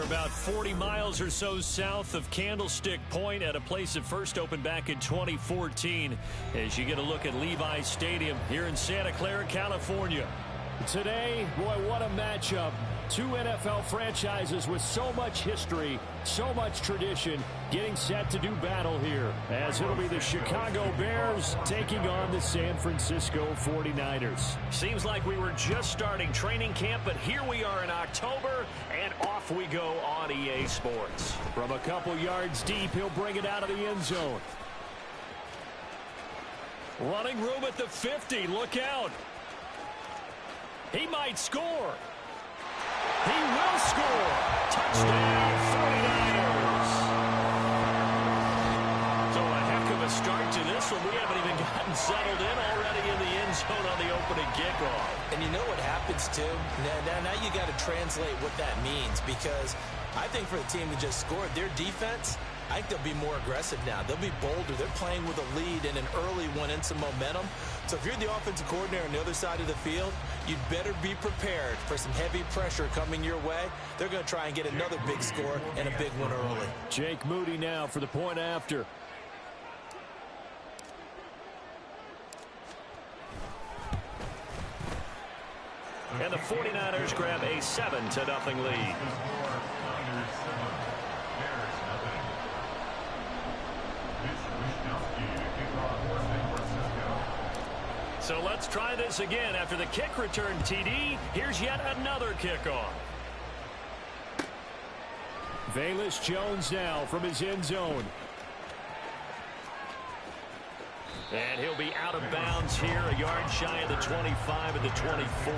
here, about 40 miles or so south of Candlestick Point at a place that first opened back in 2014 as you get a look at Levi's Stadium here in Santa Clara, California. Today, boy, what a matchup. Two NFL franchises with so much history, so much tradition, getting set to do battle here, as it'll be the Chicago Bears taking on the San Francisco 49ers. Seems like we were just starting training camp, but here we are in October, and off we go on EA Sports. From a couple yards deep, he'll bring it out of the end zone. Running room at the 50. Look out. He might score. He will score. Touchdown, 49ers. So a heck of a start to this one. We haven't even gotten settled in already in the end zone on the opening kickoff. And you know what happens, too? Now you got to translate what that means, because I think for the team that just scored, their defense, I think they'll be more aggressive now. They'll be bolder. They're playing with a lead and an early one and some momentum. So if you're the offensive coordinator on the other side of the field, you'd better be prepared for some heavy pressure coming your way. They're going to try and get another big score and a big one early. Jake Moody now for the point after. And the 49ers grab a 7-0 lead. So let's try this again. After the kick return TD, here's yet another kickoff. Velus Jones now from his end zone. And he'll be out of bounds here, a yard shy of the 25 and the 24.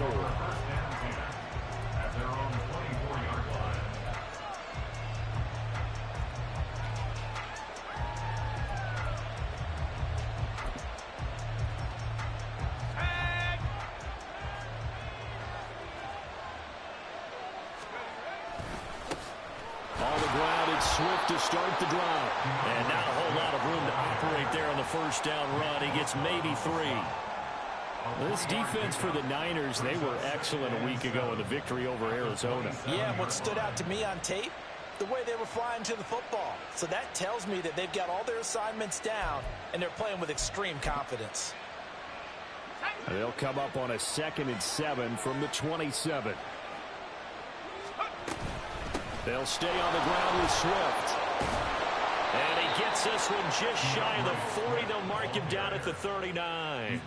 Swift to start the drive. And not a whole lot of room to operate there on the first down run. He gets maybe 3. This defense for the Niners, they were excellent a week ago in the victory over Arizona. Yeah, what stood out to me on tape, the way they were flying to the football. So that tells me that they've got all their assignments down, and they're playing with extreme confidence. They'll come up on a 2nd and 7 from the 27. They'll stay on the ground with Swift. And he gets this one just shy of the 40. They'll mark him down at the 39.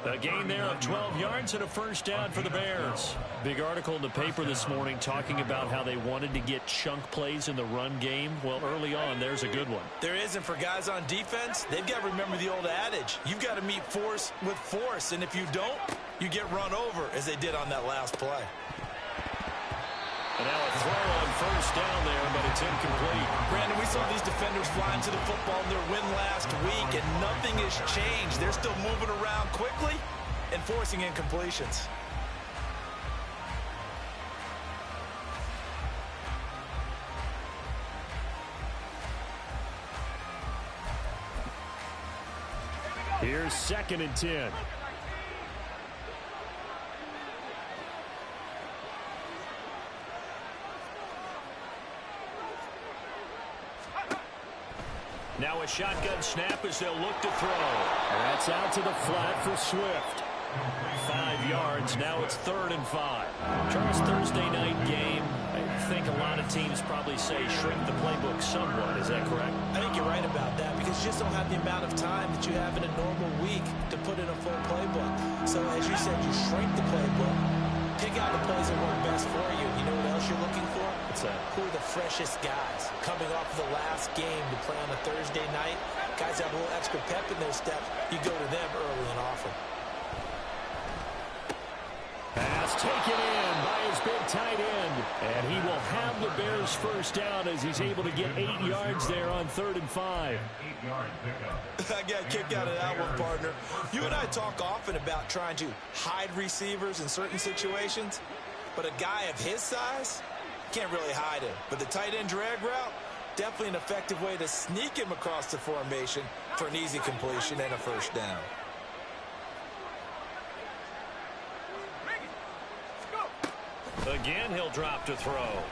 A gain there of 12 yards and a first down for the Bears. Big article in the paper this morning talking about how they wanted to get chunk plays in the run game. Well, early on, there's a good one. There is, and for guys on defense, they've got to remember the old adage. You've got to meet force with force, and if you don't, you get run over, as they did on that last play. And now a throw on first down there, but it's incomplete. Brandon, we saw these defenders flying to the football in their win last week, and nothing has changed. They're still moving around quickly and forcing incompletions. Here's 2nd and 10. Now a shotgun snap as they'll look to throw. That's out to the flat for Swift. 5 yards. Now it's 3rd and 5. Charles, Thursday night game. I think a lot of teams probably say shrink the playbook somewhat. Is that correct? I think you're right about that, because you just don't have the amount of time that you have in a normal week to put in a full playbook. So as you said, you shrink the playbook, pick out the plays that work best for you. You know what else you're looking for? Who are the freshest guys coming off of the last game to play on a Thursday night? Guys have a little extra pep in their step. You go to them early and often. Pass taken in by his big tight end. And he will have the Bears first down as he's able to get 8 yards there on 3rd and 5. I got a kick out of that one, partner. You and I talk often about trying to hide receivers in certain situations, but a guy of his size can't really hide him. But the tight end drag route, definitely an effective way to sneak him across the formation for an easy completion and a first down. Again, he'll drop to throw.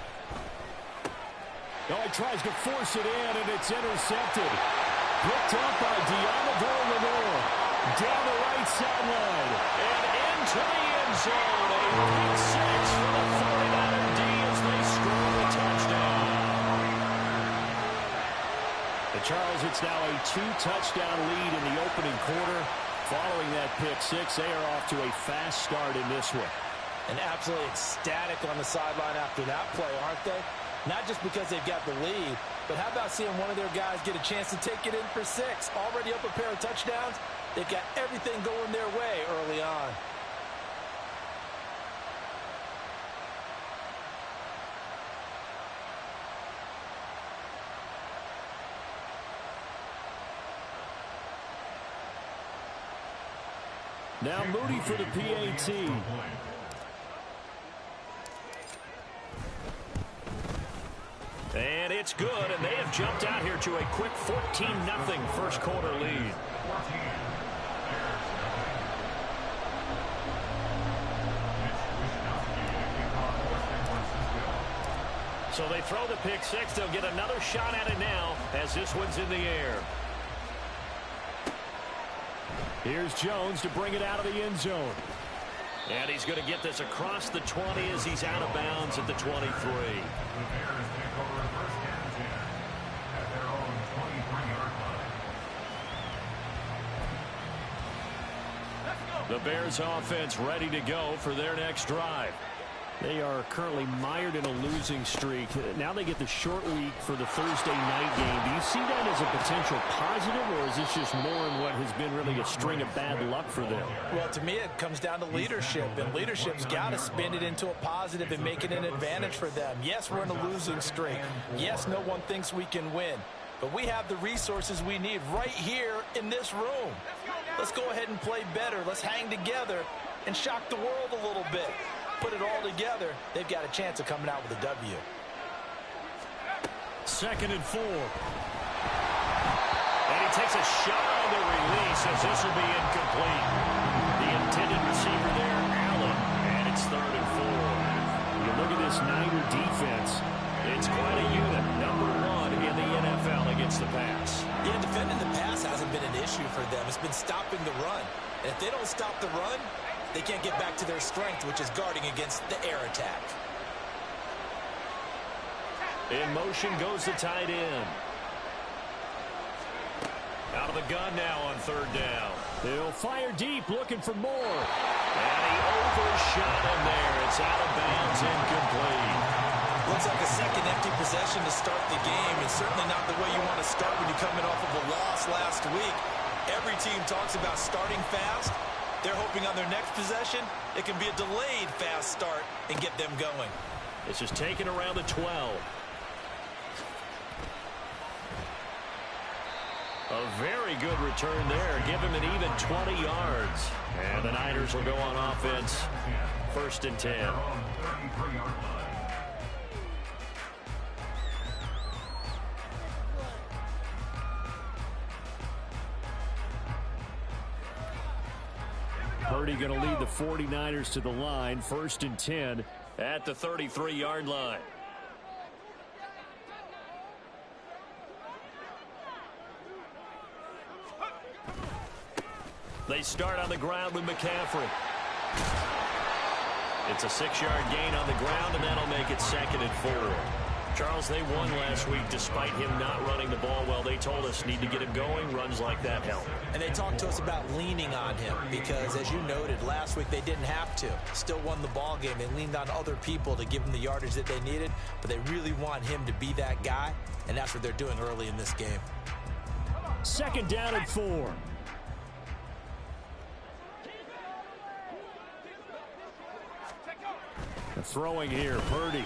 Oh, he tries to force it in, and it's intercepted. Picked up by Deommodore Lenoir. Down the right sideline. And into the end zone. A pick six for the 49er D as they score a touchdown. Charles, it's now a 2-touchdown lead in the opening quarter. Following that pick six, they are off to a fast start in this one. And absolutely ecstatic on the sideline after that play, aren't they? Not just because they've got the lead, but how about seeing one of their guys get a chance to take it in for six? Already up a pair of touchdowns. They've got everything going their way early on. Now Moody for the PAT. And it's good, and they have jumped out here to a quick 14-0 first quarter lead. So they throw the pick six. They'll get another shot at it now as this one's in the air. Here's Jones to bring it out of the end zone. And he's going to get this across the 20 as he's out of bounds at the 23. The Bears offense ready to go for their next drive. They are currently mired in a losing streak. Now they get the short week for the Thursday night game. Do you see that as a potential positive, or is this just more in what has been really a string of bad luck for them? Well, to me, it comes down to leadership, and leadership's got to spin it into a positive and make it an advantage for them. Yes, we're in a losing streak. Yes, no one thinks we can win, but we have the resources we need right here in this room. Let's go ahead and play better. Let's hang together and shock the world a little bit. Put it all together, they've got a chance of coming out with a W. 2nd and 4. And he takes a shot on the release as this will be incomplete. The intended receiver there, Allen, and it's 3rd and 4. You look at this Niner defense. It's quite a unit. Number 1 in the NFL against the pass. Yeah, defending the pass hasn't been an issue for them. It's been stopping the run. And if they don't stop the run, they can't get back to their strength, which is guarding against the air attack. In motion goes the tight end. Out of the gun now on 3rd down. They'll fire deep, looking for more. And he overshot him there. It's out of bounds, incomplete. Looks like a second empty possession to start the game, and certainly not the way you want to start when you're coming off of a loss last week. Every team talks about starting fast. They're hoping on their next possession, it can be a delayed fast start and get them going. This is taken around the 12. A very good return there. Give him an even 20 yards. And the Niners will go on offense. 1st and 10. Purdy going to lead the 49ers to the line. 1st and 10 at the 33-yard line. They start on the ground with McCaffrey. It's a 6-yard gain on the ground, and that'll make it 2nd and 4. Charles, they won last week despite him not running the ball well. They told us need to get him going. Runs like that help. And they talked to us about leaning on him because, as you noted, last week they didn't have to. Still won the ball game. They leaned on other people to give them the yardage that they needed, but they really want him to be that guy, and that's what they're doing early in this game. 2nd down and 4. Throwing here, Purdy.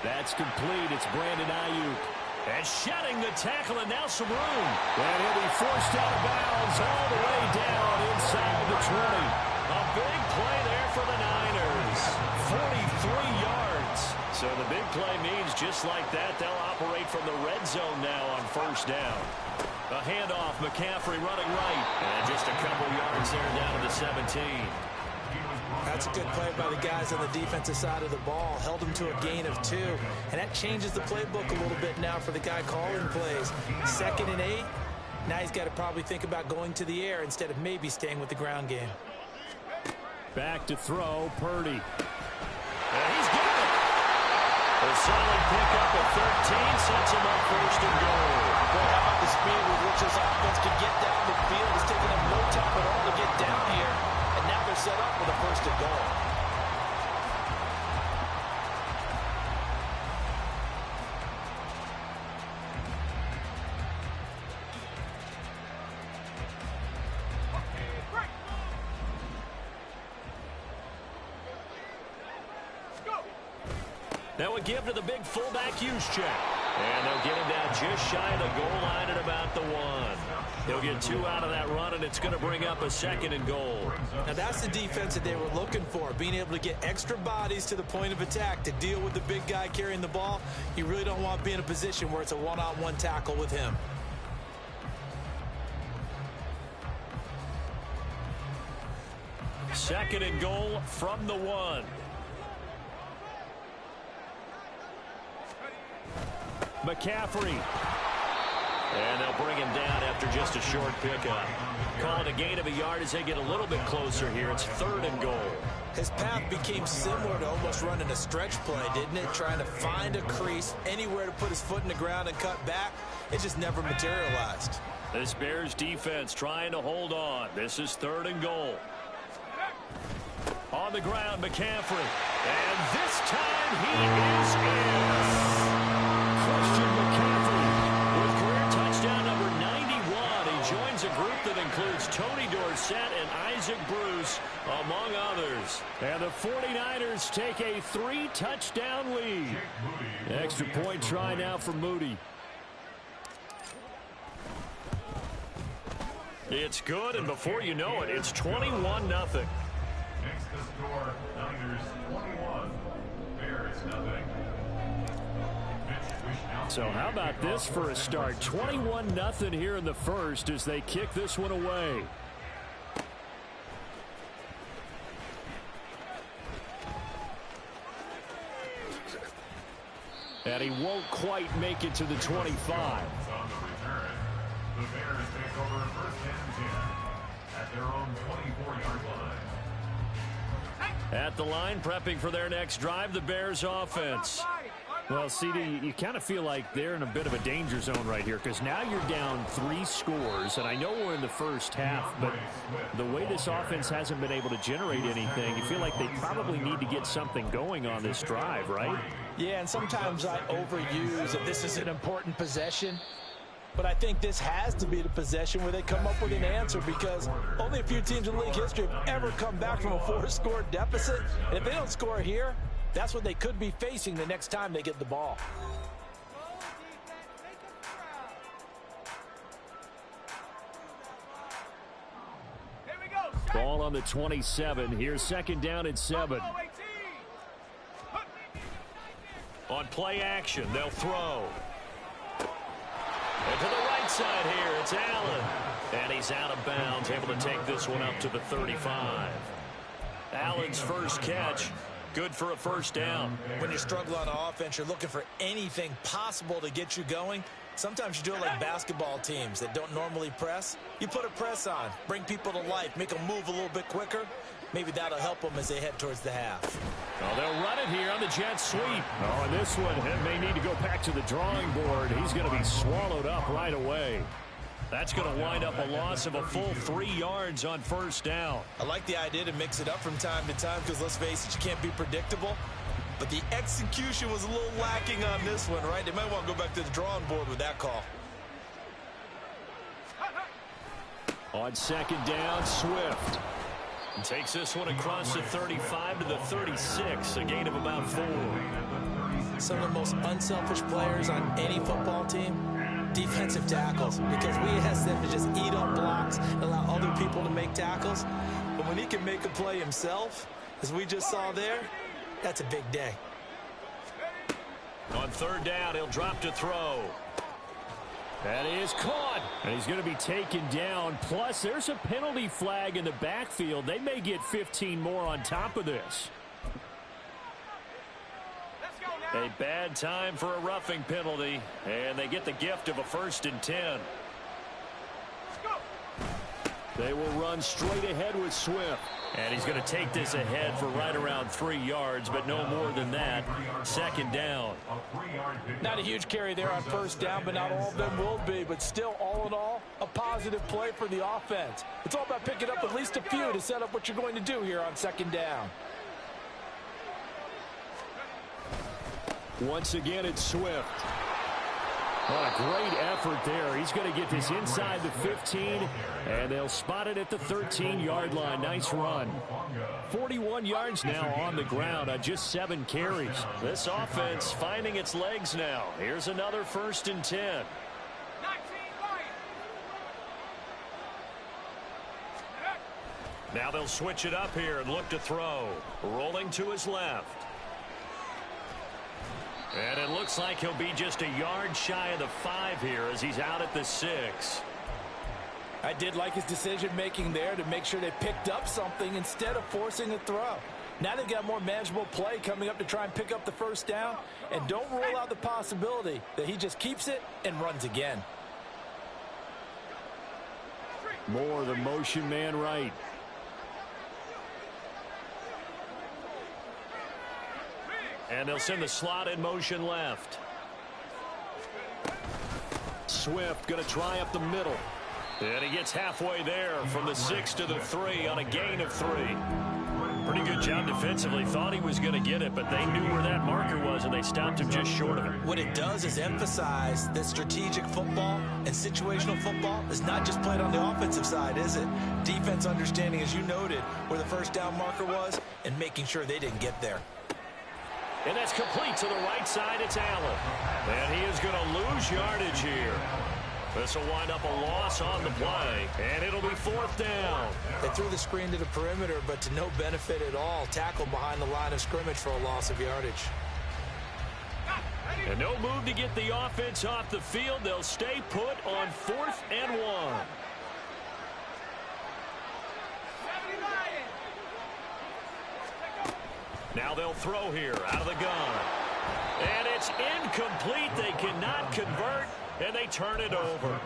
That's complete. It's Brandon Ayuk. And shedding the tackle, and now some room. And he'll be forced out of bounds all the way down inside the 20. A big play there for the Niners. 43 yards. So the big play means just like that, they'll operate from the red zone now on 1st down. A handoff, McCaffrey running right. And just a couple yards there down to the 17. That's a good play by the guys on the defensive side of the ball. Held them to a gain of 2. And that changes the playbook a little bit now for the guy calling plays. 2nd and 8. Now he's got to probably think about going to the air instead of maybe staying with the ground game. Back to throw, Purdy. And he's got it. A solid pickup at 13 sets him up 1st and goal. Boy, how about the speed with which this offense can get down the field? It's taken them no time at all to get down here. And now they're set up for the 1st and goal. That would give to the big fullback Juszczyk. And they'll get him down just shy of the goal line at about the 1. He'll get 2 out of that run, and it's going to bring up a 2nd and goal. Now that's the defense that they were looking for, being able to get extra bodies to the point of attack to deal with the big guy carrying the ball. You really don't want to be in a position where it's a one-on-one tackle with him. Second and goal from the 1. McCaffrey. And they'll bring him down after just a short pickup. Call it a gain of a yard as they get a little bit closer here. It's 3rd and goal. His path became similar to almost running a stretch play, didn't it? Trying to find a crease, anywhere to put his foot in the ground and cut back. It just never materialized. This Bears defense trying to hold on. This is 3rd and goal. On the ground, McCaffrey. And this time he is in. Christian McCaffrey with career touchdown number 91. He joins a group that includes Tony Dorsett and Isaac Bruce, among others. And the 49ers take a 3-touchdown lead. Extra point try now for Moody. It's good, and before you know it, it's 21-0. Next to score, Niners 21, Bears nothing. So how about this for a start? 21-0 here in the first as they kick this one away. And he won't quite make it to the 25. On the return, the Bears take over 1st and 10 at their own 24-yard line. At the line, prepping for their next drive, the Bears offense. Well, CD, you kind of feel like they're in a bit of a danger zone right here because now you're down 3 scores, and I know we're in the first half, but the way this offense hasn't been able to generate anything, you feel like they probably need to get something going on this drive, right? Yeah, and sometimes I overuse that this is an important possession. But I think this has to be the possession where they come up with an answer because only a few teams in league history have ever come back from a 4-score deficit. And if they don't score here, that's what they could be facing the next time they get the ball. Ball on the 27. Here's 2nd down and 7. On play action, they'll throw. And to the right side here, it's Allen. And he's out of bounds, able to take this one up to the 35. Allen's first catch, good for a 1st down. When you struggle on offense, you're looking for anything possible to get you going. Sometimes you do it like basketball teams that don't normally press. You put a press on, bring people to life, make them move a little bit quicker. Maybe that'll help them as they head towards the half. Oh, they'll run it here on the jet sweep. Oh, and this one may need to go back to the drawing board. He's going to be swallowed up right away. That's going to wind up a loss of a full 3 yards on 1st down. I like the idea to mix it up from time to time because, let's face it, you can't be predictable. But the execution was a little lacking on this one, right? They might want to go back to the drawing board with that call. On 2nd down, Swift. Takes this one across the 35 to the 36, a gain of about 4. Some of the most unselfish players on any football team, defensive tackles, because we ask them to just eat up blocks and allow other people to make tackles. But when he can make a play himself, as we just saw there, that's a big day. On 3rd down, he'll drop to throw. That is caught. And he's going to be taken down. Plus, there's a penalty flag in the backfield. They may get 15 more on top of this. A bad time for a roughing penalty, and they get the gift of a 1st and 10. They will run straight ahead with Swift. And he's going to take this ahead for right around 3 yards, but no more than that. 2nd down. Not a huge carry there on 1st down, but not all of them will be. But still, all in all, a positive play for the offense. It's all about picking up at least a few to set up what you're going to do here on 2nd down. Once again, it's Swift. What a great effort there. He's going to get this inside the 15, and they'll spot it at the 13-yard line. Nice run. 41 yards now on the ground on just 7 carries. This offense finding its legs now. Here's another 1st and 10. Now they'll switch it up here and look to throw. Rolling to his left. And it looks like he'll be just a yard shy of the 5 here as he's out at the 6. I did like his decision-making there to make sure they picked up something instead of forcing a throw. Now they've got more manageable play coming up to try and pick up the 1st down. And don't rule out the possibility that he just keeps it and runs again. More the motion man right. And they'll send the slot in motion left. Swift going to try up the middle. And he gets halfway there from the 6 to the 3 on a gain of 3. Pretty good job defensively. Thought he was going to get it, but they knew where that marker was, and they stopped him just short of it. What it does is emphasize that strategic football and situational football is not just played on the offensive side, is it? Defense understanding, as you noted, where the 1st down marker was and making sure they didn't get there. And that's complete to the right side. It's Allen. And he is going to lose yardage here. This will wind up a loss on the play. And it'll be 4th down. They threw the screen to the perimeter, but to no benefit at all. Tackled behind the line of scrimmage for a loss of yardage. And no move to get the offense off the field. They'll stay put on 4th and 1. Now they'll throw here out of the gun. And it's incomplete. They cannot convert, and they turn it over.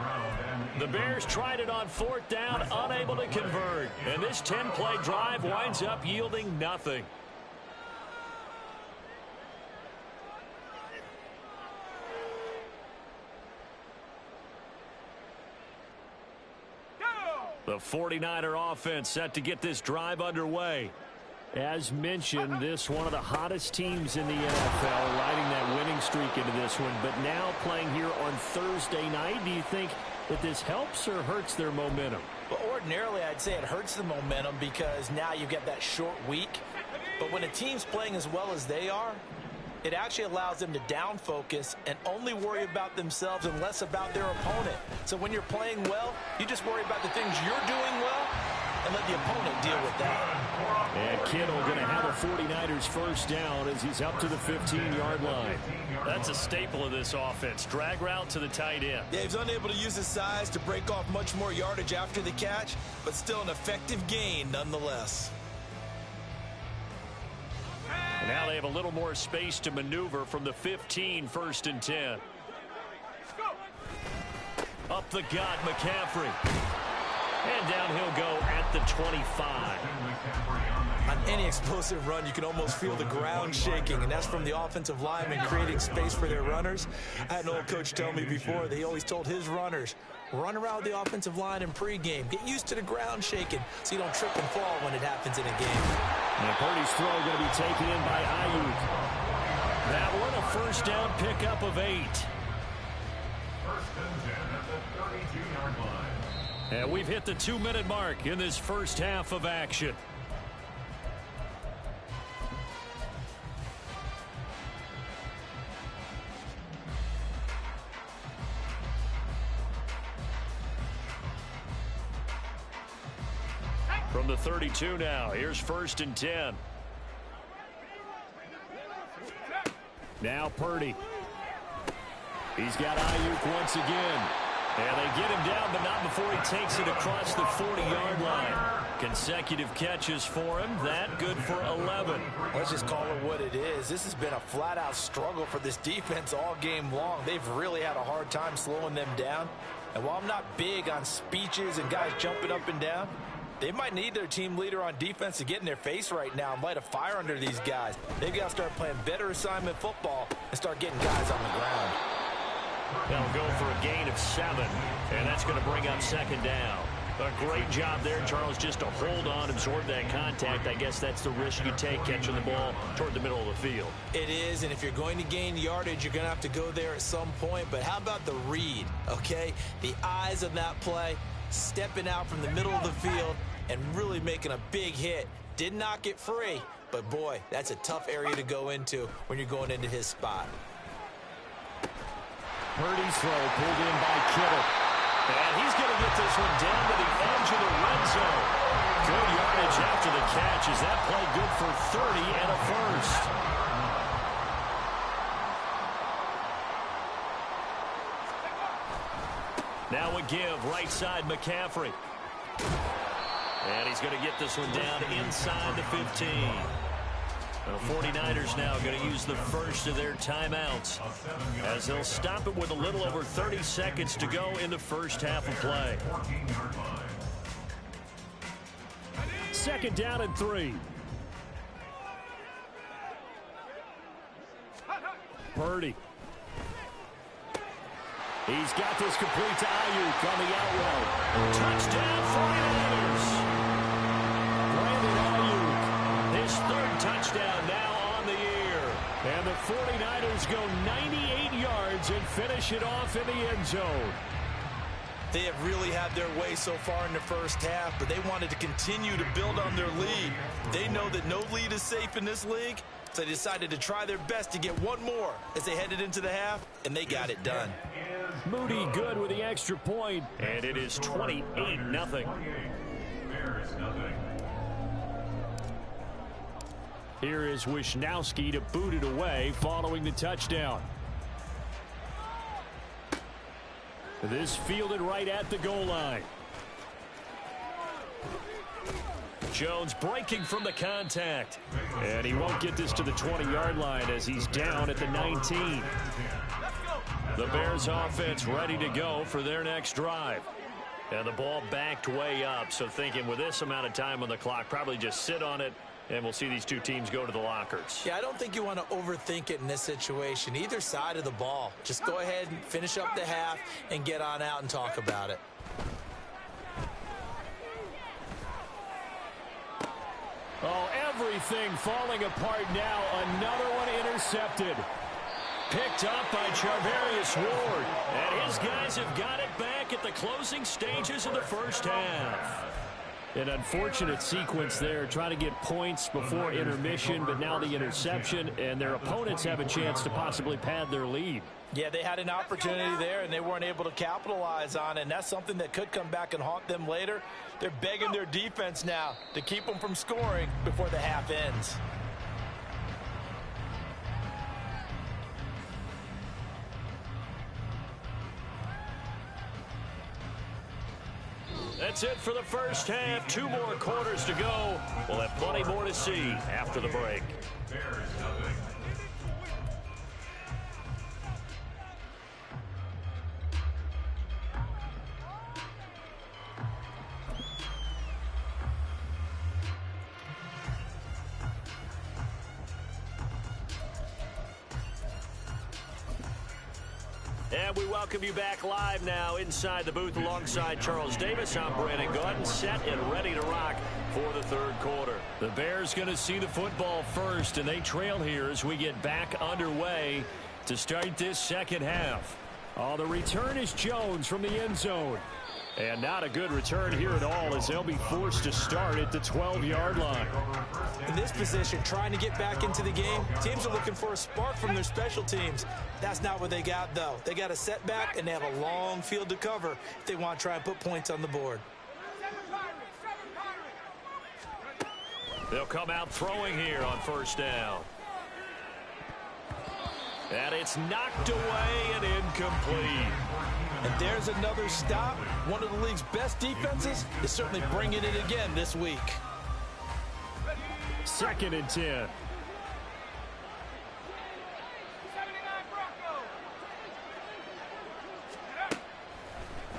The Bears tried it on 4th down, unable to convert. And this 10-play drive winds up yielding nothing. The 49er offense set to get this drive underway. As mentioned, this one of the hottest teams in the NFL, riding that winning streak into this one, but now playing here on Thursday night. Do you think that this helps or hurts their momentum? Well, ordinarily, I'd say it hurts the momentum because now you get that short week. But when a team's playing as well as they are, it actually allows them to down focus and only worry about themselves and less about their opponent. So when you're playing well, you just worry about the things you're doing well and let the opponent deal with that. And Kittle going to have a 49ers 1st down as he's up to the 15-yard line. That's a staple of this offense. Drag route to the tight end. Yeah, he's unable to use his size to break off much more yardage after the catch, but still an effective gain nonetheless. And now they have a little more space to maneuver from the 15, 1st and 10. Up the gut, McCaffrey. And down he'll go at the 25. On any explosive run, you can almost feel the ground shaking, and that's from the offensive linemen creating space for their runners. I had an old coach tell me before that he always told his runners, run around the offensive line in pregame. Get used to the ground shaking so you don't trip and fall when it happens in a game. And Purdy's throw going to be taken in by Ayuk. That one a 1st down pickup of 8. 1st and 10 at the 32-yard line. And we've hit the 2-minute mark in this first half of action. From the 32 now, here's 1st and 10. Now Purdy. He's got Ayuk once again. And they get him down, but not before he takes it across the 40-yard line. Consecutive catches for him. That good for 11. Let's just call it what it is. This has been a flat-out struggle for this defense all game long. They've really had a hard time slowing them down. And while I'm not big on speeches and guys jumping up and down, they might need their team leader on defense to get in their face right now and light a fire under these guys. They've got to start playing better assignment football and start getting guys on the ground. They'll go for a gain of 7, and that's going to bring up second down. A great job there, Charles, just to hold on, absorb that contact. I guess that's the risk you take catching the ball toward the middle of the field. It is, and if you're going to gain yardage, you're going to have to go there at some point. But how about the read, okay? The eyes of that play, stepping out from the middle of the field and really making a big hit. Did not get free, but boy, that's a tough area to go into when you're going into his spot. Purdy's throw pulled in by Kittle. And he's going to get this one down to the edge of the red zone. Good yardage after the catch. Is that play good for 30 and a first? Now a give, right side McCaffrey. And he's going to get this one down inside the 15. The 49ers now going to use the first of their timeouts as they'll stop it with a little over 30 seconds to go in the first half of play. Second down and 3. Purdy. He's got this complete to Ayuk on the out route. Touchdown 49ers. Third touchdown now on the year. And the 49ers go 98 yards and finish it off in the end zone. They have really had their way so far in the first half, but they wanted to continue to build on their lead. They know that no lead is safe in this league, so they decided to try their best to get one more as they headed into the half, and they got it done. Moody good with the extra point, and it is 28-0. Here is Wisnowski to boot it away following the touchdown. This fielded right at the goal line. Jones breaking from the contact. And he won't get this to the 20-yard line as he's down at the 19. The Bears offense ready to go for their next drive. And the ball backed way up, so thinking with this amount of time on the clock, probably just sit on it. And we'll see these two teams go to the lockers. Yeah, I don't think you want to overthink it in this situation. Either side of the ball. Just go ahead and finish up the half and get on out and talk about it. Oh, everything falling apart now. Another one intercepted. Picked up by Charvarius Ward. And his guys have got it back at the closing stages of the first half. An unfortunate sequence there, trying to get points before intermission, but now the interception, and their opponents have a chance to possibly pad their lead. Yeah, they had an opportunity there, and they weren't able to capitalize on it, and that's something that could come back and haunt them later. They're begging their defense now to keep them from scoring before the half ends. That's it for the first half. 2 more quarters to go. We'll have plenty more to see after the break. And we welcome you back live now inside the booth alongside Charles Davis. I'm Brandon Gaudin, set and ready to rock for the third quarter. The Bears going to see the football first, and they trail here as we get back underway to start this second half. Oh, the return is Jones from the end zone. And not a good return here at all as they'll be forced to start at the 12-yard line. In this position, trying to get back into the game, teams are looking for a spark from their special teams. That's not what they got, though. They got a setback, and they have a long field to cover if they want to try and put points on the board. They'll come out throwing here on first down. And it's knocked away and incomplete. And there's another stop. One of the league's best defenses is certainly bringing it again this week. 2nd and 10.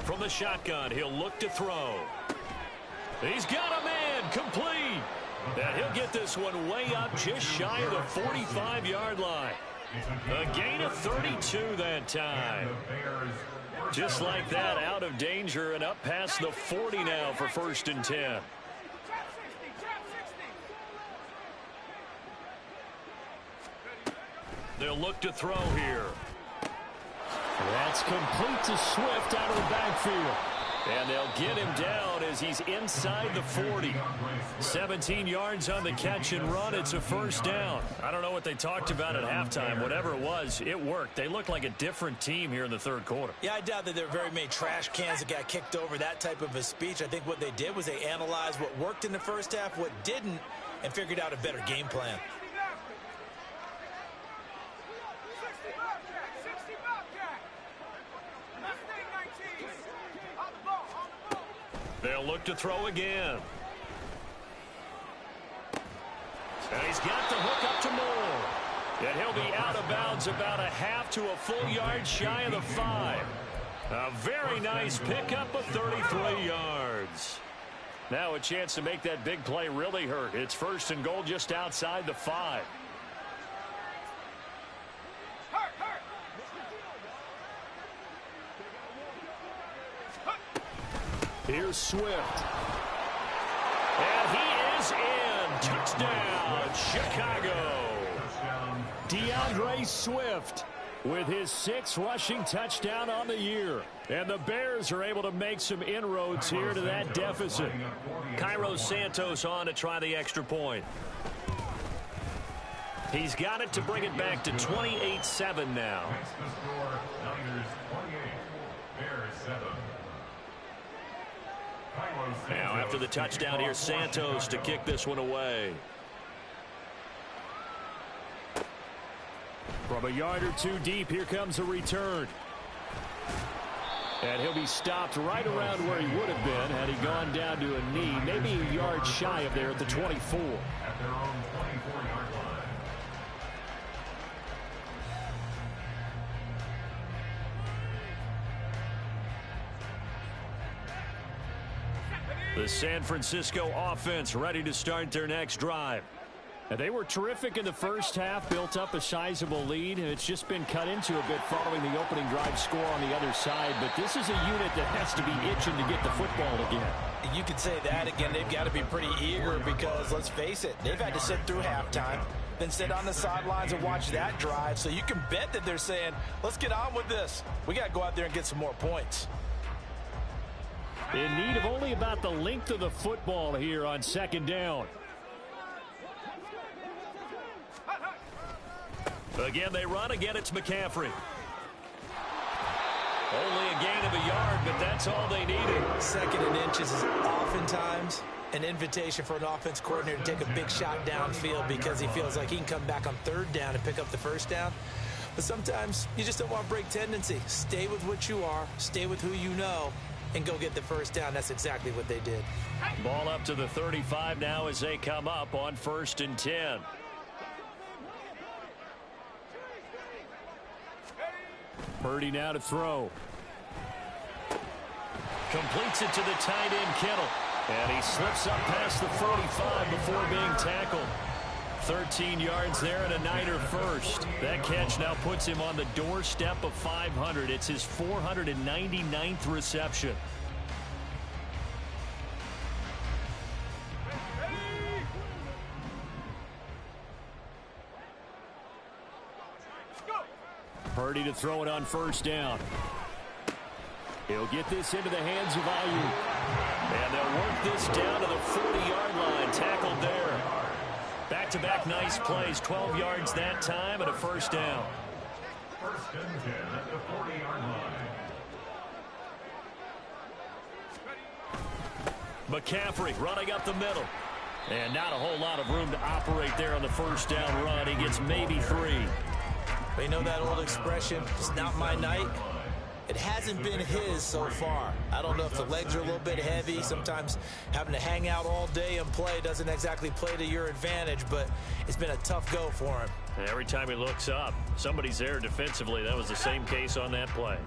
From the shotgun, he'll look to throw. He's got a man, complete. And he'll get this one way up just shy of the 45-yard line. A gain of 32 that time. Just like that, out of danger and up past the 40 now for 1st and 10. They'll look to throw here. That's complete to Swift out of the backfield. And they'll get him down as he's inside the 40. 17 yards on the catch and run. It's a 1st down. I don't know what they talked about at halftime. Whatever it was, it worked. They look like a different team here in the 3rd quarter. Yeah, I doubt that there were very many trash cans that got kicked over, that type of a speech. I think what they did was they analyzed what worked in the 1st half, what didn't, and figured out a better game plan. They'll look to throw again. And he's got the hook up to Moore. And he'll be out of bounds about a half to a full yard shy of the 5. A very nice pickup of 33 yards. Now a chance to make that big play really hurt. It's 1st and goal just outside the 5. Here's Swift. And he is in. Touchdown, Chicago. DeAndre Swift with his 6th rushing touchdown on the year. And the Bears are able to make some inroads here to that deficit. Cairo Santos on to try the extra point. He's got it to bring it back to 28-7 now. Now after the touchdown, here's Santos to kick this one away. From a yard or two deep, here comes a return. And he'll be stopped right around where he would have been had he gone down to a knee, maybe a yard shy of there at the 24. At their own 24-yard line. The San Francisco offense ready to start their next drive. And they were terrific in the 1st half, built up a sizable lead, and it's just been cut into a bit following the opening drive score on the other side. But this is a unit that has to be itching to get the football again. You could say that again. They've got to be pretty eager because, let's face it, they've had to sit through halftime, then sit on the sidelines and watch that drive. So you can bet that they're saying, let's get on with this. We got to go out there and get some more points. In need of only about the length of the football here on 2nd down. Again, they run. Again, it's McCaffrey. Only a gain of a yard, but that's all they needed. 2nd and inches is oftentimes an invitation for an offense coordinator to take a big shot downfield because he feels like he can come back on 3rd down and pick up the 1st down. But sometimes you just don't want to break tendency. Stay with what you are, stay with who you know, and go get the 1st down. That's exactly what they did. Ball up to the 35 now as they come up on 1st and 10. Purdy now to throw. Completes it to the tight end, Kittle. And he slips up past the 45 before being tackled. 13 yards there and a Niner first. That catch now puts him on the doorstep of 500. It's his 499th reception. Purdy to throw it on 1st down. He'll get this into the hands of Ayuk. And they'll work this down to the 40-yard line. Tackled there. Back-to-back nice plays. 12 yards that time and a 1st down. 1st and 10 at the 40-yard line. McCaffrey running up the middle. And not a whole lot of room to operate there on the 1st down run. He gets maybe 3. But you know that old expression, it's not my night. It hasn't been his so far. I don't know if the legs are a little bit heavy. Sometimes having to hang out all day and play doesn't exactly play to your advantage, but it's been a tough go for him. Every time he looks up, somebody's there defensively. That was the same case on that play.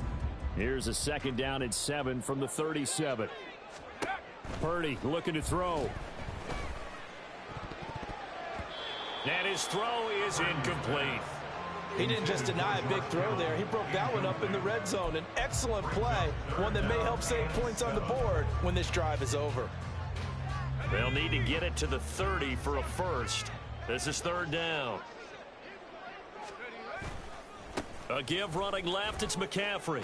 Here's a 2nd down and 7 from the 37. Purdy looking to throw. And his throw is incomplete. He didn't just deny a big throw there. He broke that one up in the red zone. An excellent play, one that may help save points on the board when this drive is over. They'll need to get it to the 30 for a first. This is 3rd down. A give running left, it's McCaffrey.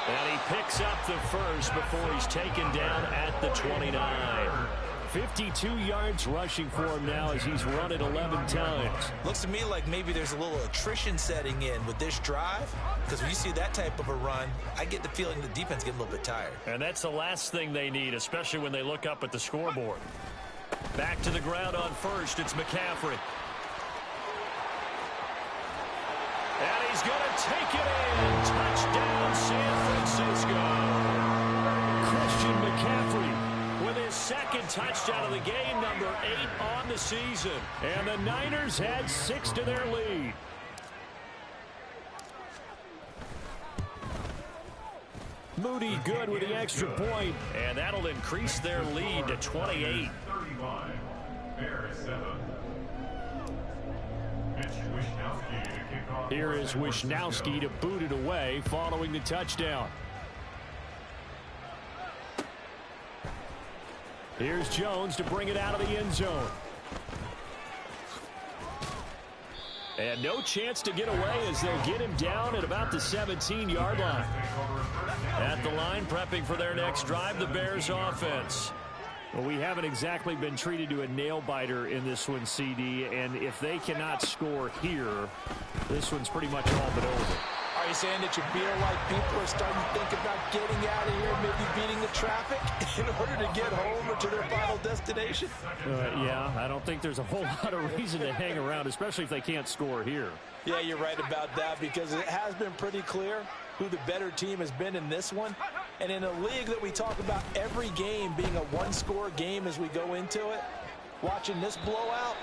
And he picks up the first before he's taken down at the 29. 52 yards rushing for him now as he's run it 11 times. Looks to me like maybe there's a little attrition setting in with this drive, because when you see that type of a run, I get the feeling the defense getting a little bit tired. And that's the last thing they need, especially when they look up at the scoreboard. Back to the ground on first, it's McCaffrey. And he's going to take it in. Touchdown, San Francisco. Christian McCaffrey with his 2nd touchdown of the game, number 8 on the season. And the Niners had 6 to their lead. Moody good with the extra point. And that'll increase their lead to 28. 35. Bears 7. Here is Wishnowsky to boot it away following the touchdown. Here's Jones to bring it out of the end zone. And no chance to get away as they'll get him down at about the 17-yard line. At the line, prepping for their next drive, the Bears offense. Well, we haven't exactly been treated to a nail-biter in this one, CD, and if they cannot score here, this one's pretty much all but over. Are you saying that you feel like people are starting to think about getting out of here, maybe beating the traffic in order to get home or to their final destination? Yeah, I don't think there's a whole lot of reason to hang around, especially if they can't score here. Yeah, you're right about that, because it has been pretty clear who the better team has been in this one. And in a league that we talk about every game being a one-score game as we go into it, watching this blowout,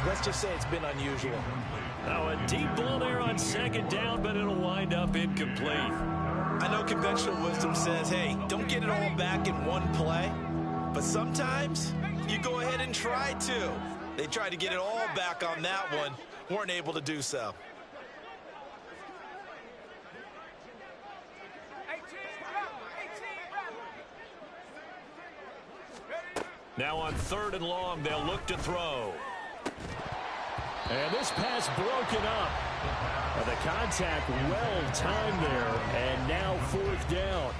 let's just say it's been unusual. Now a deep ball there on 2nd down, but it'll wind up incomplete. I know conventional wisdom says, hey, don't get it all back in one play. But sometimes you go ahead and try to. They tried to get it all back on that one, weren't able to do so. Now on 3rd and long, they'll look to throw. And this pass broken up. The contact well timed there, and now 4th down.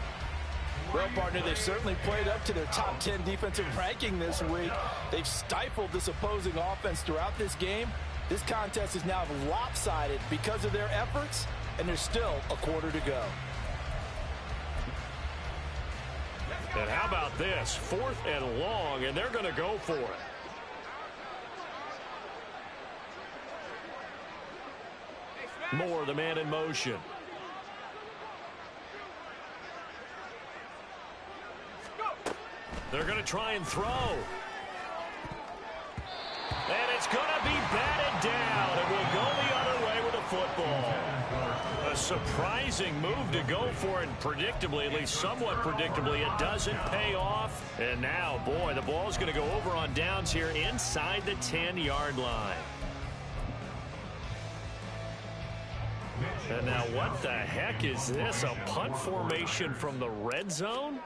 Well, partner, they've certainly played up to their top 10 defensive ranking this week. They've stifled this opposing offense throughout this game. This contest is now lopsided because of their efforts, and there's still a quarter to go. And how about this? 4th and long, and they're going to go for it. Moore, the man in motion. They're going to try and throw. And it's going to be batted down. It will go the other way with a football. A surprising move to go for it, and predictably, at least somewhat predictably, it doesn't pay off. And now, boy, the ball's going to go over on downs here inside the 10-yard line. And now what the heck is this? A punt formation from the red zone?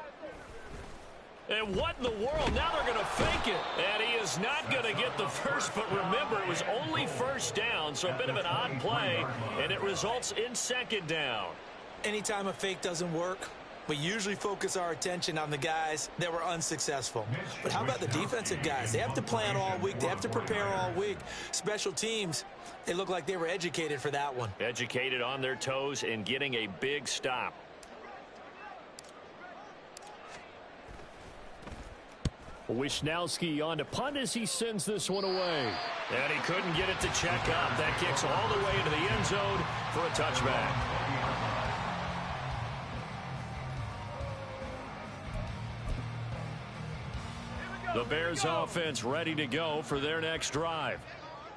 And what in the world? Now they're going to fake it. And he is not going to get the first, but remember, it was only 1st down, so a bit of an odd play, and it results in 2nd down. Anytime a fake doesn't work, we usually focus our attention on the guys that were unsuccessful. But how about the defensive guys? They have to plan all week. They have to prepare all week. Special teams, they look like they were educated for that one. Educated on their toes and getting a big stop. Wishnowsky on to punt as he sends this one away. And he couldn't get it to check up. That kicks all the way into the end zone for a touchback. The Bears offense ready to go for their next drive.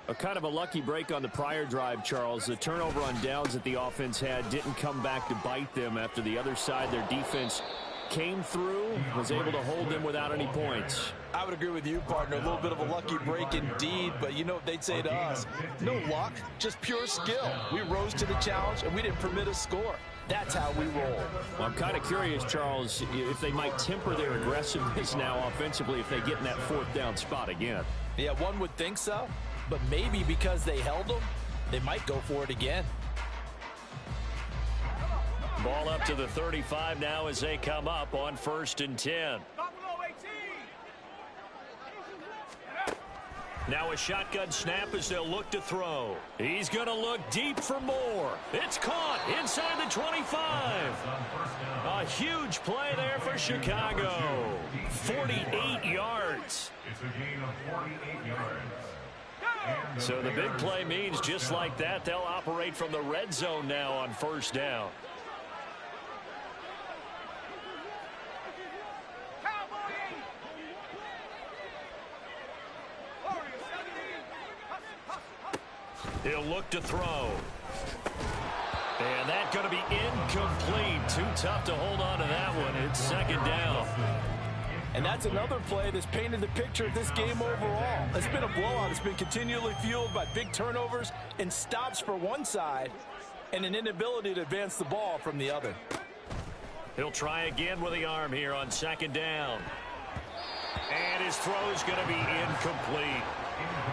A kind of a lucky break on the prior drive, Charles. The turnover on downs that the offense had didn't come back to bite them after the other side. Their defense came through, was able to hold them without any points. I would agree with you, partner. A little bit of a lucky break indeed, but you know what they'd say to us? No luck, just pure skill. We rose to the challenge, and we didn't permit a score. That's how we roll. Well, I'm kind of curious, Charles, if they might temper their aggressiveness now offensively if they get in that fourth down spot again. Yeah, one would think so, but maybe because they held them, they might go for it again. Ball up to the 35 now as they come up on 1st and 10. Now a shotgun snap as they'll look to throw. He's going to look deep for more. It's caught inside the 25. A huge play there for Chicago. 48 yards. It's a gain of 48 yards. So the big play means just like that, they'll operate from the red zone now on 1st down. He'll look to throw. And that's going to be incomplete. Too tough to hold on to that one. It's 2nd down. And that's another play that's painted the picture of this game overall. It's been a blowout. It's been continually fueled by big turnovers and stops for one side and an inability to advance the ball from the other. He'll try again with the arm here on 2nd down. And his throw is going to be incomplete.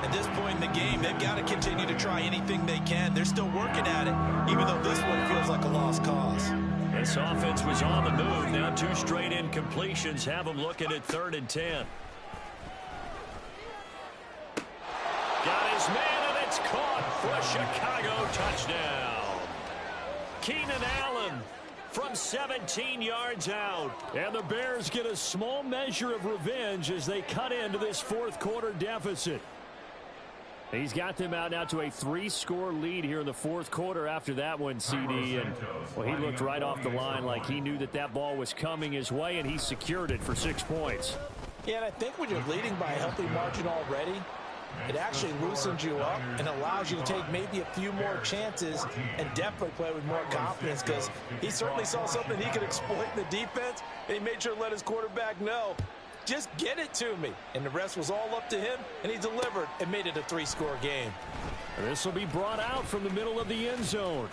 At this point in the game, they've got to continue to try anything they can. They're still working at it, even though this one feels like a lost cause. This offense was on the move. Now 2 straight incompletions have them looking at 3rd and 10. Got his man, and it's caught for a Chicago touchdown. Keenan Allen from 17 yards out. And the Bears get a small measure of revenge as they cut into this 4th quarter deficit. He's got them out now to a 3-score lead here in the 4th quarter after that one, CD. And, well, he looked right off the line like he knew that that ball was coming his way, and he secured it for 6 points. Yeah, and I think when you're leading by a healthy margin already, it actually loosens you up and allows you to take maybe a few more chances and definitely play with more confidence, because he certainly saw something he could exploit in the defense, and he made sure to let his quarterback know, just get it to me. And the rest was all up to him, and he delivered and made it a 3-score game. This will be brought out from the middle of the end zone.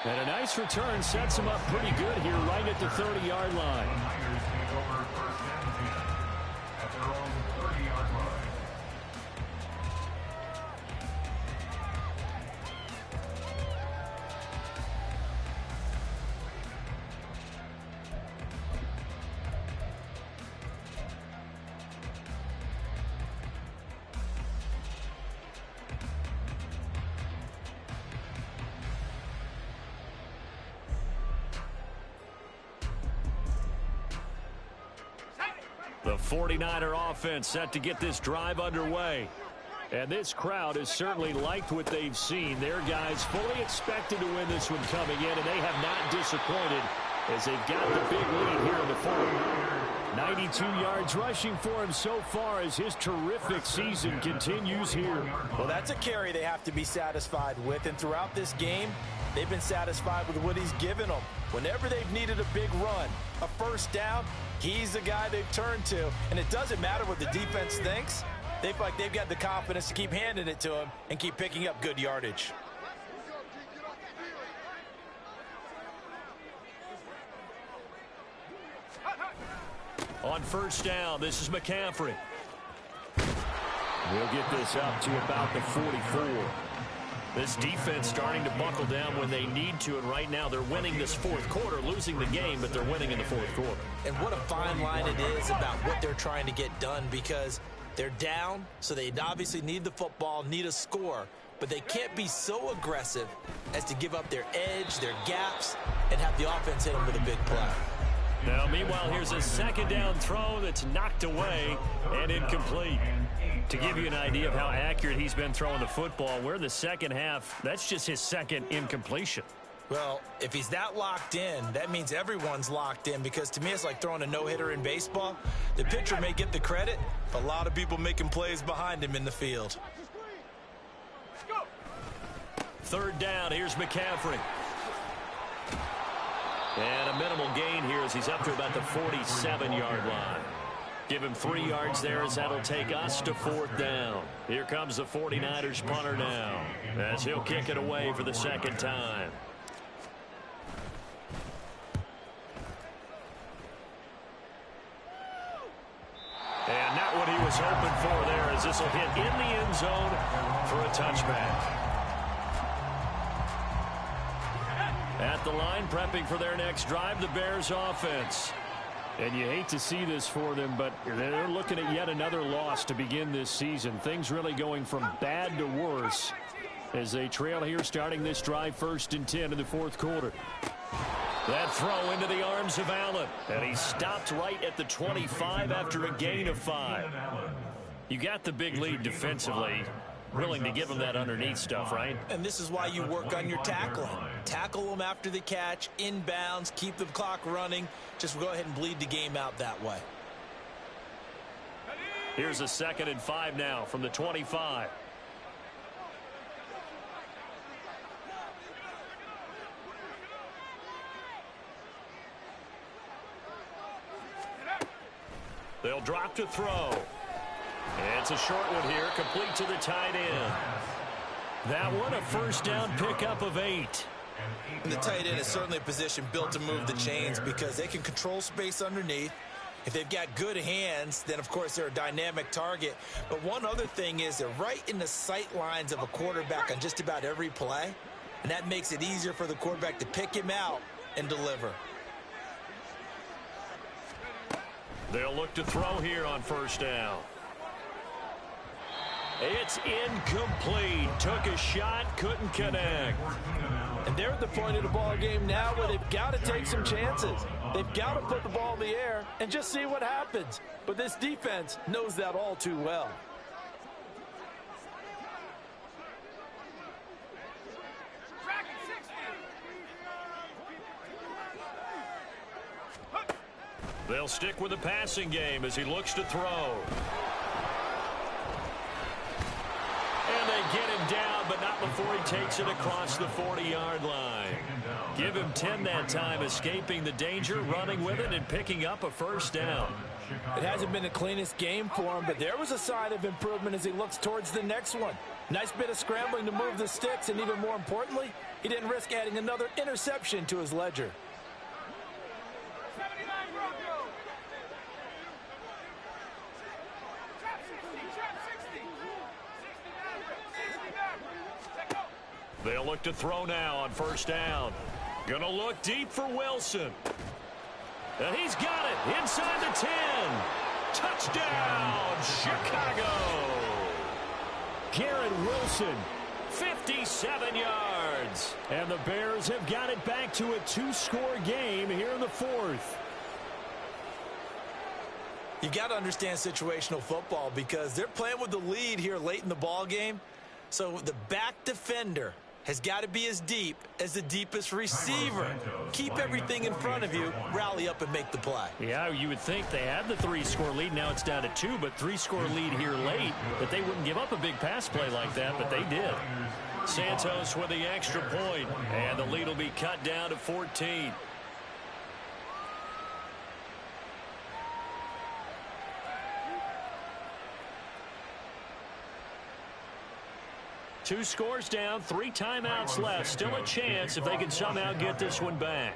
And a nice return sets him up pretty good here right at the 30-yard line. Niners take over 1st and 10 at their own 30-yard line. The 49er offense set to get this drive underway. And this crowd has certainly liked what they've seen. Their guys fully expected to win this one coming in, and they have not disappointed as they've got the big lead here in the 4th. 92 yards rushing for him so far as his terrific season continues here. Well, that's a carry they have to be satisfied with, and throughout this game, they've been satisfied with what he's given them. Whenever they've needed a big run, a 1st down, he's the guy they've turned to, and it doesn't matter what the defense thinks. They feel like they've got the confidence to keep handing it to him and keep picking up good yardage. On 1st down, this is McCaffrey. We'll get this up to about the 44. This defense starting to buckle down when they need to, and right now they're winning this 4th quarter, losing the game, but they're winning in the 4th quarter. And what a fine line it is about what they're trying to get done, because they're down, so they obviously need the football, need a score, but they can't be so aggressive as to give up their edge, their gaps, and have the offense hit them with a big play. Now, meanwhile, here's a 2nd down throw that's knocked away and incomplete. To give you an idea of how accurate he's been throwing the football, we're in the 2nd half. That's just his 2nd incompletion. Well, if he's that locked in, that means everyone's locked in, because to me it's like throwing a no-hitter in baseball. The pitcher may get the credit, but a lot of people making plays behind him in the field. Third down, here's McCaffrey. And a minimal gain here as he's up to about the 47-yard line. Give him 3 yards there as that'll take us to 4th down. Here comes the 49ers punter now as he'll kick it away for the second time. And not what he was hoping for there, as this will hit in the end zone for a touchback. At the line, prepping for their next drive, the Bears offense. And you hate to see this for them, but they're looking at yet another loss to begin this season. Things really going from bad to worse as they trail here starting this drive 1st and 10 in the 4th quarter. That throw into the arms of Allen. And he stopped right at the 25 after a gain of 5. You got the big lead defensively. Willing to give him that underneath stuff, right? And this is why you work on your tackling. Tackle them after the catch, inbounds, keep the clock running. Just go ahead and bleed the game out that way. Here's a 2nd and 5 now from the 25. They'll drop to throw. It's a short one here, complete to the tight end. That one a 1st down pickup of 8. And the tight end is certainly a position built to move the chains because they can control space underneath. If they've got good hands, then of course they're a dynamic target. But one other thing is they're right in the sight lines of a quarterback on just about every play. And that makes it easier for the quarterback to pick him out and deliver. They'll look to throw here on 1st down. It's incomplete. Took a shot, couldn't connect. And they're at the point of the ball game now where they've got to take some chances. They've got to put the ball in the air and just see what happens. But this defense knows that all too well. They'll stick with the passing game as he looks to throw. And they get him down, but not before he takes it across the 40-yard line. Give him 10 that time, escaping the danger, running with it, and picking up a 1st down. It hasn't been the cleanest game for him, but there was a sign of improvement as he looks towards the next one. Nice bit of scrambling to move the sticks, and even more importantly, he didn't risk adding another interception to his ledger. They'll look to throw now on 1st down. Gonna look deep for Wilson. And he's got it inside the 10. Touchdown, Chicago. Garrett Wilson, 57 yards. and the Bears have got it back to a 2-score game here in the 4th. You got to understand situational football because they're playing with the lead here late in the ball game. So the back defender has got to be as deep as the deepest receiver. Keep everything in front of you, rally up and make the play. Yeah, you would think they had the 3-score lead. Now it's down to 2, but 3-score lead here late, that they wouldn't give up a big pass play like that, but they did. Santos with the extra point, and the lead will be cut down to 14. Two scores down, 3 timeouts left. Still a chance if they can somehow get this one back.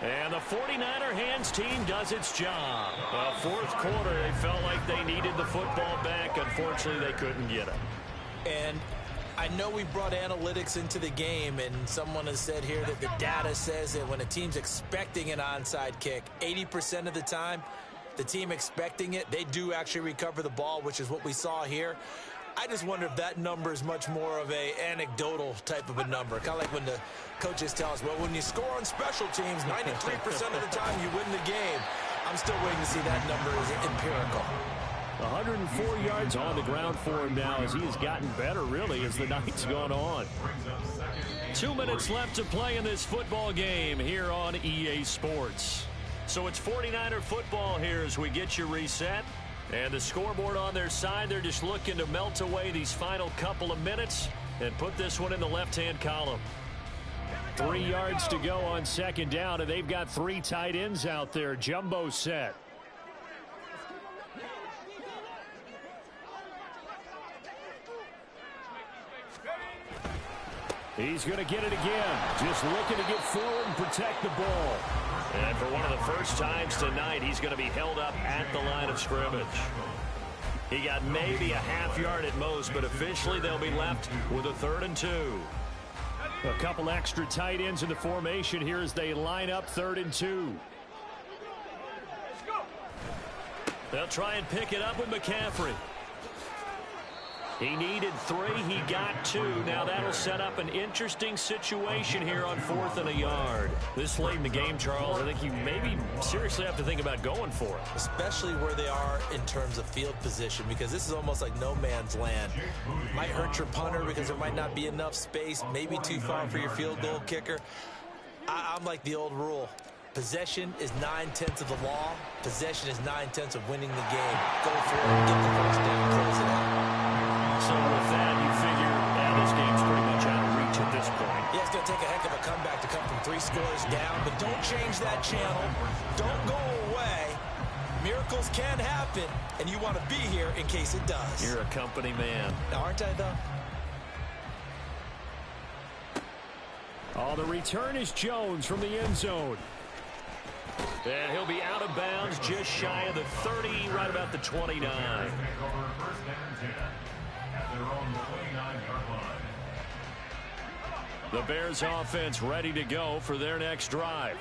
And the 49er hands team does its job. The 4th quarter, they felt like they needed the football back. Unfortunately, they couldn't get it. And I know we brought analytics into the game, and someone has said here that the data says that when a team's expecting an onside kick, 80% of the time, the team expecting it, they do actually recover the ball, which is what we saw here. I just wonder if that number is much more of a anecdotal type of a number. Kind of like when the coaches tell us, well, when you score on special teams, 93% of the time you win the game. I'm still waiting to see that number is empirical. 104 yards on the ground for him now as he has gotten better, really, as the night's gone on. 2 minutes left to play in this football game here on EA Sports. So it's 49er football here as we get you reset. And the scoreboard on their side, they're just looking to melt away these final couple of minutes and put this one in the left-hand column. 3 yards to go on second down, and they've got 3 tight ends out there. Jumbo set. He's going to get it again. Just looking to get forward and protect the ball. And for one of the first times tonight, he's going to be held up at the line of scrimmage. He got maybe a half yard at most, but officially they'll be left with a 3rd and 2. A couple extra tight ends in the formation here as they line up 3rd and 2. They'll try and pick it up with McCaffrey. He needed 3. He got 2. Now that'll set up an interesting situation here on 4th and a yard. This late in the game, Charles, I think you maybe seriously have to think about going for it. Especially where they are in terms of field position, because this is almost like no man's land. Might hurt your punter because there might not be enough space, maybe too far for your field goal kicker. I'm like the old rule. Possession is 9/10 of the law. Possession is 9/10 of winning the game. Go for it, get the first down, close it out. So with that, you figure, this game's pretty much out of reach at this point. Yeah, it's going to take a heck of a comeback to come from 3 scores down, but don't change that channel. Don't go away. Miracles can happen, and you want to be here in case it does. You're a company man. Aren't I, though? Oh, the return is Jones from the end zone. And he'll be out of bounds just shy of the 30, right about the 29. The Bears offense ready to go for their next drive.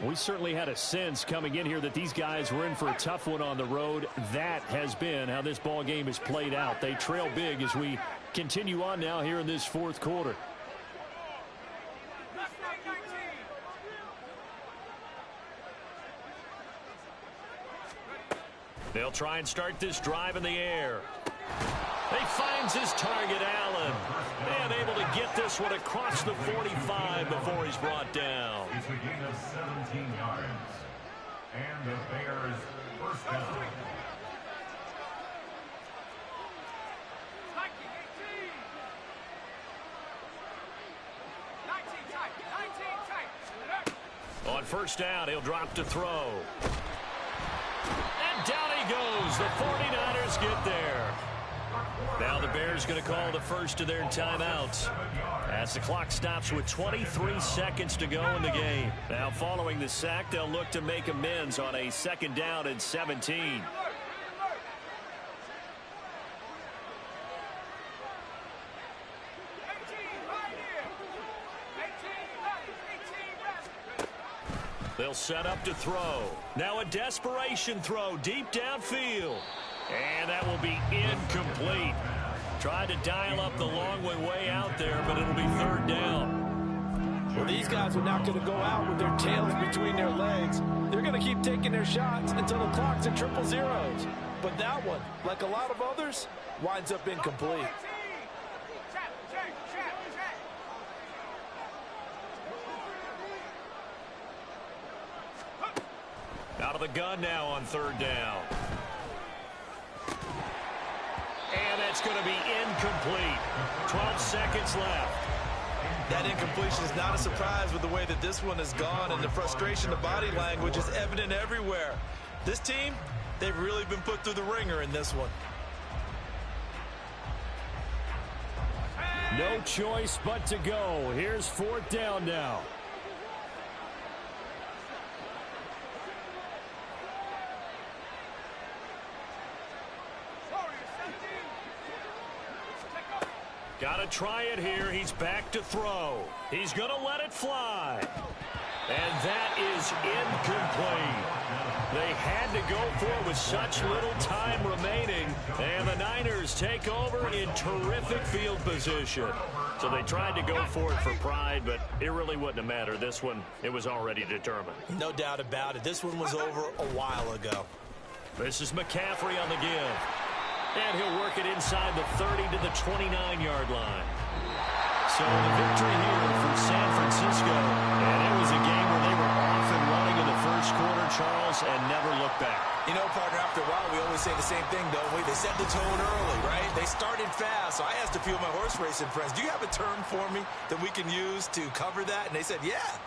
We certainly had a sense coming in here that these guys were in for a tough one on the road. That has been how this ball game is played out. They trail big as we continue on now here in this 4th quarter. They'll try and start this drive in the air. He finds his target, Allen. And able to get this one across the 45 before he's brought down. It's a gain of 17 yards. And the Bears first down. On first down, he'll drop to throw. And down he goes. The 49ers get there. Now the Bears going to call the first of their timeouts as the clock stops with 23 seconds to go in the game. Now following the sack, they'll look to make amends on a 2nd down and 17. They'll set up to throw. Now a desperation throw deep downfield. And that will be incomplete. Tried to dial up the long way out there, but it'll be 3rd down. Well, these guys are not going to go out with their tails between their legs. They're going to keep taking their shots until the clock's at 000. But that one, like a lot of others, winds up incomplete. Out of the gun now on 3rd down. And that's going to be incomplete. 12 seconds left. That incompletion is not a surprise with the way that this one has gone, and the frustration, the body language is evident everywhere. This team, they've really been put through the ringer in this one. No choice but to go. Here's 4th down now. Got to try it here. He's back to throw. He's going to let it fly. And that is incomplete. They had to go for it with such little time remaining. And the Niners take over in terrific field position. So they tried to go for it for pride, but it really wouldn't have mattered. This one, it was already determined. No doubt about it. This one was over a while ago. This is McCaffrey on the give. And he'll work it inside the 30 to the 29-yard line. So the victory here for San Francisco. And it was a game where they were off and running in the first quarter, Charles, and never looked back. You know, partner, after a while, we always say the same thing, don't we? They set the tone early, right? They started fast. So I asked a few of my horse racing friends, do you have a term for me that we can use to cover that? And they said, yeah.